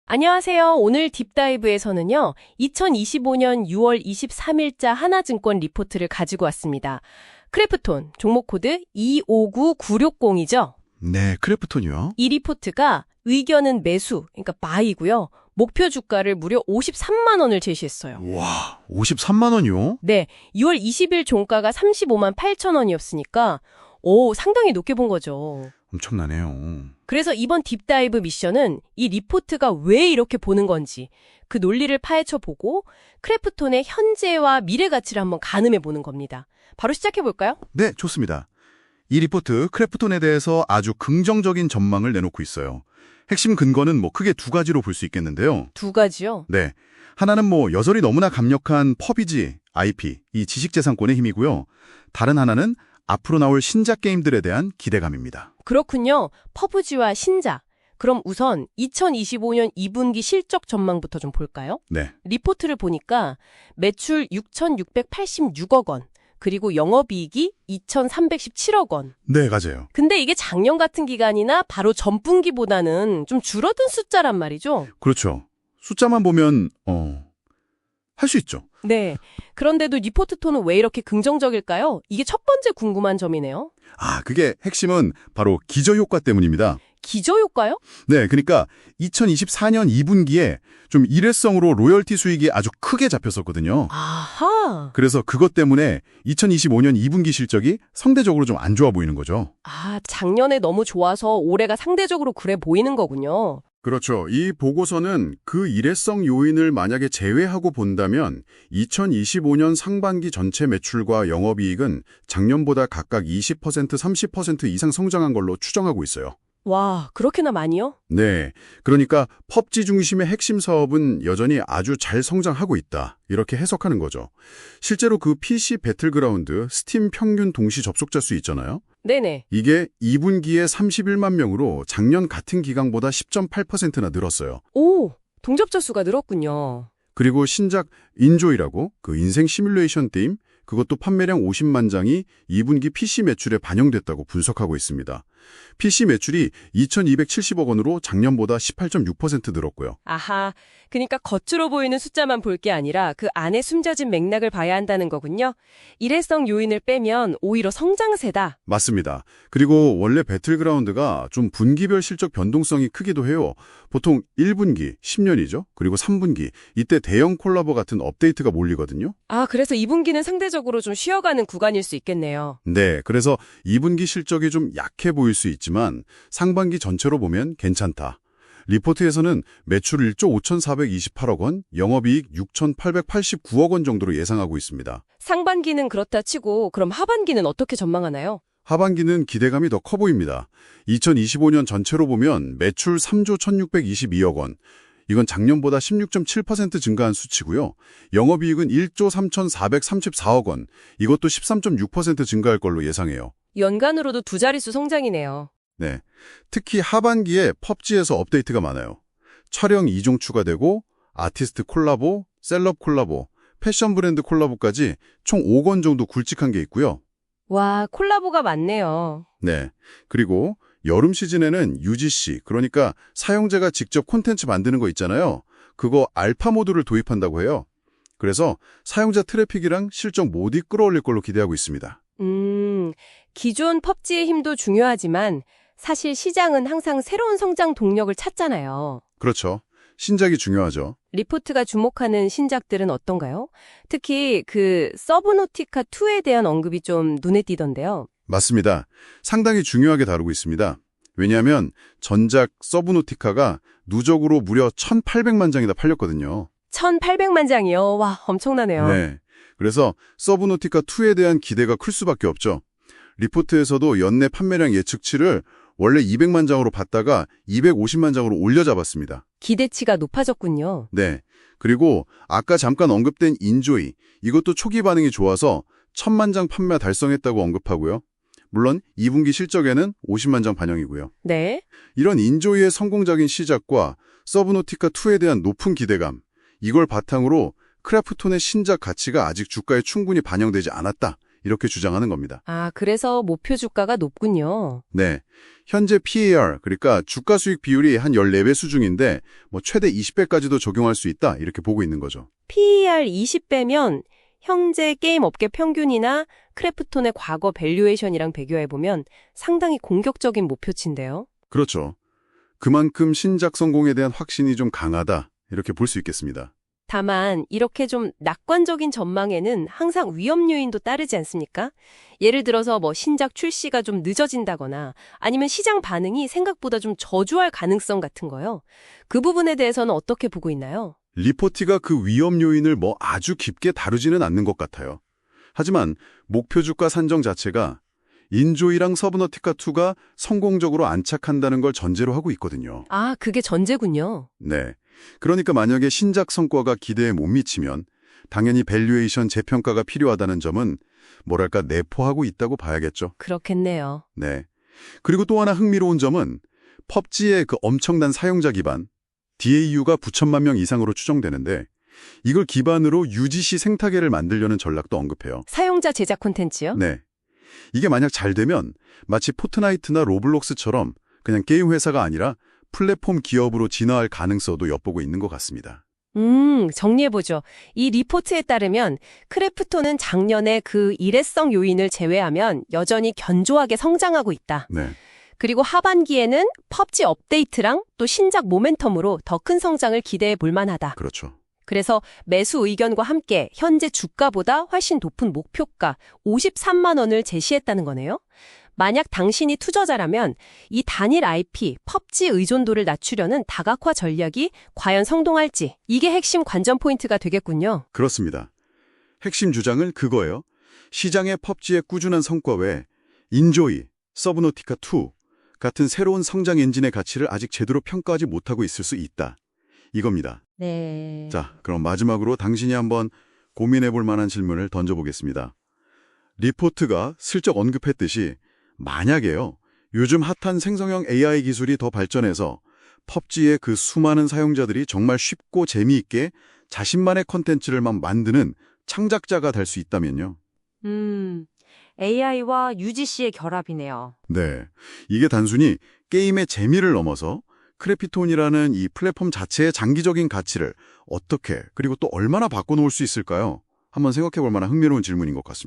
안녕하세요. 오늘 딥다이브에서는요, 2025년 6월 23일자 하나증권 리포트를 가지고 왔습니다. 크래프톤, 종목 코드 259960이죠? 네, 크래프톤이요. 이 리포트가 의견은 매수, 그러니까 바이고요. 목표 주가를 무려 53만 원을 제시했어요. 와, 53만 원이요? 네, 6월 20일 종가가 35만 8천 원이었으니까 상당히 높게 본 거죠. 엄청나네요. 그래서 이번 딥다이브 미션은 이 리포트가 왜 이렇게 보는 건지 그 논리를 파헤쳐 보고 크래프톤의 현재와 미래 가치를 한번 가늠해 보는 겁니다. 바로 시작해 볼까요? 네, 좋습니다. 이 리포트 크래프톤에 대해서 아주 긍정적인 전망을 내놓고 있어요. 핵심 근거는 크게 두 가지로 볼 수 있겠는데요. 두 가지요? 네, 하나는 여전히 너무나 강력한 퍼비지, IP, 이 지식재산권의 힘이고요. 다른 하나는 앞으로 나올 신작 게임들에 대한 기대감입니다. 그렇군요. 퍼브지와 신작. 그럼 우선 2025년 2분기 실적 전망부터 좀 볼까요? 네, 리포트를 보니까 매출 6,686억 원, 그리고 영업이익이 2,317억 원. 네, 맞아요. 근데 이게 작년 같은 기간이나 바로 전분기보다는 좀 줄어든 숫자란 말이죠? 그렇죠. 숫자만 보면 할 수 있죠. 네. 그런데도 리포트 톤은 왜 이렇게 긍정적일까요? 이게 첫 번째 궁금한 점이네요. 그게 핵심은 바로 기저효과 때문입니다. 기저효과요? 네, 그러니까 2024년 2분기에 좀 일회성으로 로열티 수익이 아주 크게 잡혔었거든요. 아하. 그래서 그것 때문에 2025년 2분기 실적이 상대적으로 좀 안 좋아 보이는 거죠. 작년에 너무 좋아서 올해가 상대적으로 그래 보이는 거군요. 그렇죠. 이 보고서는 그 일회성 요인을 만약에 제외하고 본다면 2025년 상반기 전체 매출과 영업이익은 작년보다 각각 20%, 30% 이상 성장한 걸로 추정하고 있어요. 와, 그렇게나 많이요? 네, 그러니까 펍지 중심의 핵심 사업은 여전히 아주 잘 성장하고 있다. 이렇게 해석하는 거죠. 실제로 그 PC 배틀그라운드 스팀 평균 동시 접속자 수 있잖아요. 네네. 이게 2분기에 31만 명으로 작년 같은 기간보다 10.8%나 늘었어요. 오, 동접자 수가 늘었군요. 그리고 신작 인조이라고 그 인생 시뮬레이션 게임, 그것도 판매량 50만 장이 2분기 PC 매출에 반영됐다고 분석하고 있습니다. PC 매출이 2,270억 원으로 작년보다 18.6% 늘었고요. 아하, 그러니까 겉으로 보이는 숫자만 볼 게 아니라 그 안에 숨겨진 맥락을 봐야 한다는 거군요. 일회성 요인을 빼면 오히려 성장세다. 맞습니다. 그리고 원래 배틀그라운드가 좀 분기별 실적 변동성이 크기도 해요. 보통 1분기, 10년이죠. 그리고 3분기, 이때 대형 콜라보 같은 업데이트가 몰리거든요. 그래서 2분기는 상대적으로 좀 쉬어가는 구간일 수 있겠네요. 네, 그래서 2분기 실적이 좀 약해 보일 수 있지만 상반기 전체로 보면 괜찮다. 리포트에서는 매출 1조 5,428억 원, 영업이익 6,889억 원 정도로 예상하고 있습니다. 상반기는 그렇다 치고 그럼 하반기는 어떻게 전망하나요? 하반기는 기대감이 더 커 보입니다. 2025년 전체로 보면 매출 3조 1,622억 원, 이건 작년보다 16.7% 증가한 수치고요. 영업이익은 1조 3,434억 원, 이것도 13.6% 증가할 걸로 예상해요. 연간으로도 두 자릿수 성장이네요. 네, 특히 하반기에 펍지에서 업데이트가 많아요. 촬영 2종 추가되고 아티스트 콜라보, 셀럽 콜라보, 패션 브랜드 콜라보까지 총 5건 정도 굵직한 게 있고요. 와, 콜라보가 많네요. 네, 그리고 여름 시즌에는 UGC, 그러니까 사용자가 직접 콘텐츠 만드는 거 있잖아요. 그거 알파 모드를 도입한다고 해요. 그래서 사용자 트래픽이랑 실적 모두 끌어올릴 걸로 기대하고 있습니다. 기존 펍지의 힘도 중요하지만 사실 시장은 항상 새로운 성장 동력을 찾잖아요. 그렇죠. 신작이 중요하죠. 리포트가 주목하는 신작들은 어떤가요? 특히 그 서브노티카 2에 대한 언급이 좀 눈에 띄던데요. 맞습니다. 상당히 중요하게 다루고 있습니다. 왜냐하면 전작 서브노티카가 누적으로 무려 1,800만 장이나 팔렸거든요. 1,800만 장이요? 와, 엄청나네요. 네. 그래서 서브노티카 2에 대한 기대가 클 수밖에 없죠. 리포트에서도 연내 판매량 예측치를 원래 200만 장으로 봤다가 250만 장으로 올려잡았습니다. 기대치가 높아졌군요. 네. 그리고 아까 잠깐 언급된 인조이, 이것도 초기 반응이 좋아서 1,000만 장 판매 달성했다고 언급하고요. 물론 2분기 실적에는 50만 장 반영이고요. 네. 이런 인조이의 성공적인 시작과 서브노티카 2에 대한 높은 기대감, 이걸 바탕으로 크래프톤의 신작 가치가 아직 주가에 충분히 반영되지 않았다. 이렇게 주장하는 겁니다. 아, 그래서 목표 주가가 높군요. 네. 현재 PAR, 그러니까 주가 수익 비율이 한 14배 수준인데 최대 20배까지도 적용할 수 있다 이렇게 보고 있는 거죠. PER 20배면 현재 게임 업계 평균이나 크래프톤의 과거 밸류에이션이랑 비교해보면 상당히 공격적인 목표치인데요. 그렇죠. 그만큼 신작 성공에 대한 확신이 좀 강하다 이렇게 볼 수 있겠습니다. 다만 이렇게 좀 낙관적인 전망에는 항상 위험 요인도 따르지 않습니까? 예를 들어서 신작 출시가 좀 늦어진다거나 아니면 시장 반응이 생각보다 좀 저조할 가능성 같은 거요. 그 부분에 대해서는 어떻게 보고 있나요? 리포트가 그 위험 요인을 아주 깊게 다루지는 않는 것 같아요. 하지만 목표 주가 산정 자체가 인조이랑 서브너티카2가 성공적으로 안착한다는 걸 전제로 하고 있거든요. 아, 그게 전제군요. 네. 그러니까 만약에 신작 성과가 기대에 못 미치면 당연히 밸류에이션 재평가가 필요하다는 점은 내포하고 있다고 봐야겠죠. 그렇겠네요. 네. 그리고 또 하나 흥미로운 점은 펍지의 그 엄청난 사용자 기반, DAU가 9천만 명 이상으로 추정되는데 이걸 기반으로 UGC 생태계를 만들려는 전략도 언급해요. 사용자 제작 콘텐츠요? 네. 이게 만약 잘 되면 마치 포트나이트나 로블록스처럼 그냥 게임 회사가 아니라 플랫폼 기업으로 진화할 가능성도 엿보고 있는 것 같습니다. 정리해보죠. 이 리포트에 따르면 크래프톤은 작년에 그 일회성 요인을 제외하면 여전히 견조하게 성장하고 있다. 네. 그리고 하반기에는 펍지 업데이트랑 또 신작 모멘텀으로 더 큰 성장을 기대해 볼 만하다. 그렇죠. 그래서 매수 의견과 함께 현재 주가보다 훨씬 높은 목표가 53만 원을 제시했다는 거네요. 만약 당신이 투자자라면 이 단일 IP, 펍지 의존도를 낮추려는 다각화 전략이 과연 성공할지 이게 핵심 관전 포인트가 되겠군요. 그렇습니다. 핵심 주장은 그거예요. 시장의 펍지의 꾸준한 성과 외에 인조이, 서브노티카2 같은 새로운 성장 엔진의 가치를 아직 제대로 평가하지 못하고 있을 수 있다. 이겁니다. 네. 자, 그럼 마지막으로 당신이 한번 고민해볼 만한 질문을 던져보겠습니다. 리포트가 슬쩍 언급했듯이 만약에요, 요즘 핫한 생성형 AI 기술이 더 발전해서 펍지의 그 수많은 사용자들이 정말 쉽고 재미있게 자신만의 컨텐츠를 만드는 창작자가 될 수 있다면요. AI와 UGC의 결합이네요. 네, 이게 단순히 게임의 재미를 넘어서 크래프톤이라는 이 플랫폼 자체의 장기적인 가치를 어떻게 그리고 또 얼마나 바꿔놓을 수 있을까요? 한번 생각해볼 만한 흥미로운 질문인 것 같습니다.